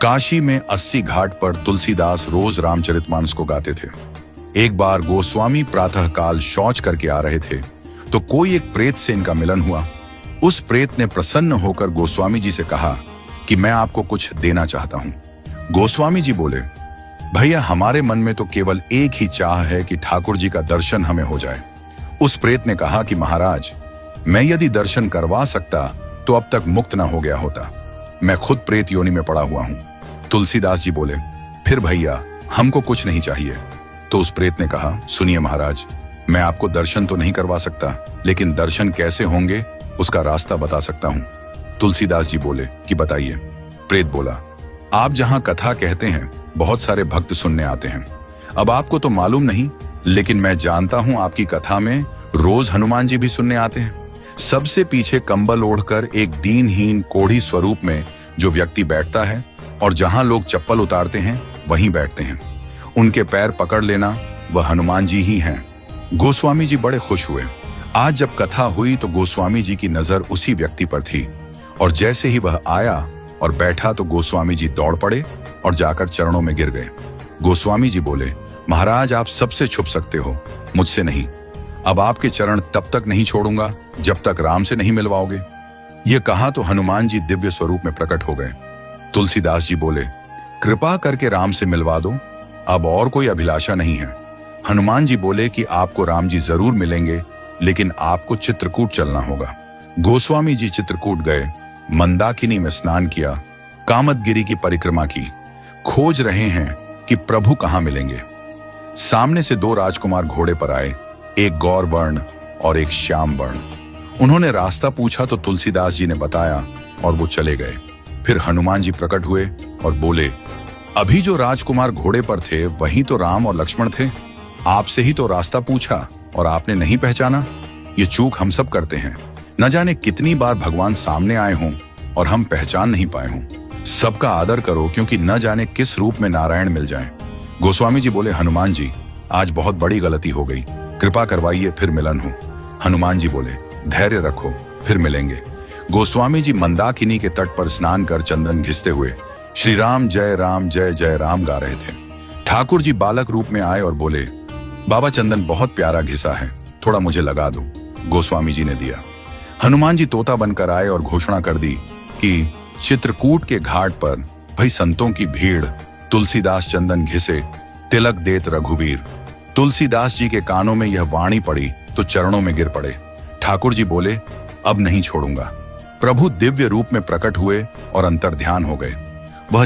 काशी में 80 घाट पर तुलसीदास रोज रामचरितमानस को गाते थे। एक बार गोस्वामी प्रातःकाल शौच करके आ रहे थे तो कोई एक प्रेत से इनका मिलन हुआ। उस प्रेत ने प्रसन्न होकर गोस्वामी जी से कहा कि मैं आपको कुछ देना चाहता हूं। गोस्वामी जी बोले, भैया हमारे मन में तो केवल एक ही चाह है कि ठाकुर जी का दर्शन हमें हो जाए। उस प्रेत ने कहा कि महाराज, मैं यदि दर्शन करवा सकता तो अब तक मुक्त न हो गया होता। मैं खुद प्रेत योनि में पड़ा हुआ हूं। तुलसीदास जी बोले, फिर भैया हमको कुछ नहीं चाहिए। तो उस प्रेत ने कहा, सुनिए महाराज, मैं आपको दर्शन तो नहीं करवा सकता, लेकिन दर्शन कैसे होंगे उसका रास्ता बता सकता हूं। तुलसीदास जी बोले कि बताइए। प्रेत बोला, आप जहां कथा कहते हैं बहुत सारे भक्त सुनने आते हैं। अब आपको तो मालूम नहीं, लेकिन मैं जानता हूं आपकी कथा में रोज हनुमान जी भी सुनने आते हैं। सबसे पीछे कंबल ओढ़कर एक दीनहीन कोढ़ी स्वरूप में जो व्यक्ति बैठता है और जहां लोग चप्पल उतारते हैं वहीं बैठते हैं। उनके पैर पकड़ लेना वह हनुमान जी ही हैं। गोस्वामी जी बड़े खुश हुए। आज जब कथा हुई तो गोस्वामी जी की नजर उसी व्यक्ति पर थी और जैसे ही वह आया और बैठा तो गोस्वामी जी दौड़ पड़े और जाकर चरणों में गिर गए। गोस्वामी जी बोले, महाराज आप सबसे छुप सकते हो, मुझसे नहीं। अब आपके चरण तब तक नहीं छोड़ूंगा जब तक राम से नहीं मिलवाओगे। ये कहा तो हनुमान जी दिव्य स्वरूप में प्रकट हो गए। तुलसीदास जी बोले, कृपा करके राम से मिलवा दो, अब और कोई अभिलाषा नहीं है। हनुमान जी बोले कि आपको राम जी जरूर मिलेंगे, लेकिन आपको चित्रकूट चलना होगा। गोस्वामी जी चित्रकूट गए, मंदाकिनी में स्नान किया, कामदगिरी की परिक्रमा की। खोज रहे हैं कि प्रभु कहां मिलेंगे। सामने से दो राजकुमार घोड़े पर आए, एक गौर वर्ण और एक श्याम वर्ण। उन्होंने रास्ता पूछा तो तुलसीदास जी ने बताया और वो चले गए। फिर हनुमान जी प्रकट हुए और बोले, अभी जो राजकुमार घोड़े पर थे वही तो राम और लक्ष्मण थे। आपसे ही तो रास्ता पूछा और आपने नहीं पहचाना। ये चूक हम सब करते हैं। न जाने कितनी बार भगवान सामने आए हों और हम पहचान नहीं पाए हों। सबका आदर करो, क्योंकि न जाने किस रूप में नारायण मिल जाएं। गोस्वामी जी बोले, हनुमान जी आज बहुत बड़ी गलती हो गई, कृपा करवाइए फिर मिलन हो। हनुमान जी बोले, धैर्य रखो फिर मिलेंगे। गोस्वामी जी मंदाकिनी के तट पर स्नान कर चंदन घिसते हुए श्री राम जय जय राम गा रहे थे। ठाकुर जी बालक रूप में आए और बोले, बाबा चंदन बहुत प्यारा घिसा है, थोड़ा मुझे लगा दो। गोस्वामी जी ने दिया। हनुमान जी तोता बनकर आए और घोषणा कर दी कि चित्रकूट के घाट पर भाई संतों की भीड़, तुलसीदास चंदन घिसे, तिलक देत रघुवीर। तुलसीदास जी के कानों में यह वाणी पड़ी तो चरणों में गिर पड़े। ठाकुर जी बोले, अब नहीं छोड़ूंगा। प्रभु दिव्य रूप में प्रकट हुए और अंतर्ध्यान हो गए। वह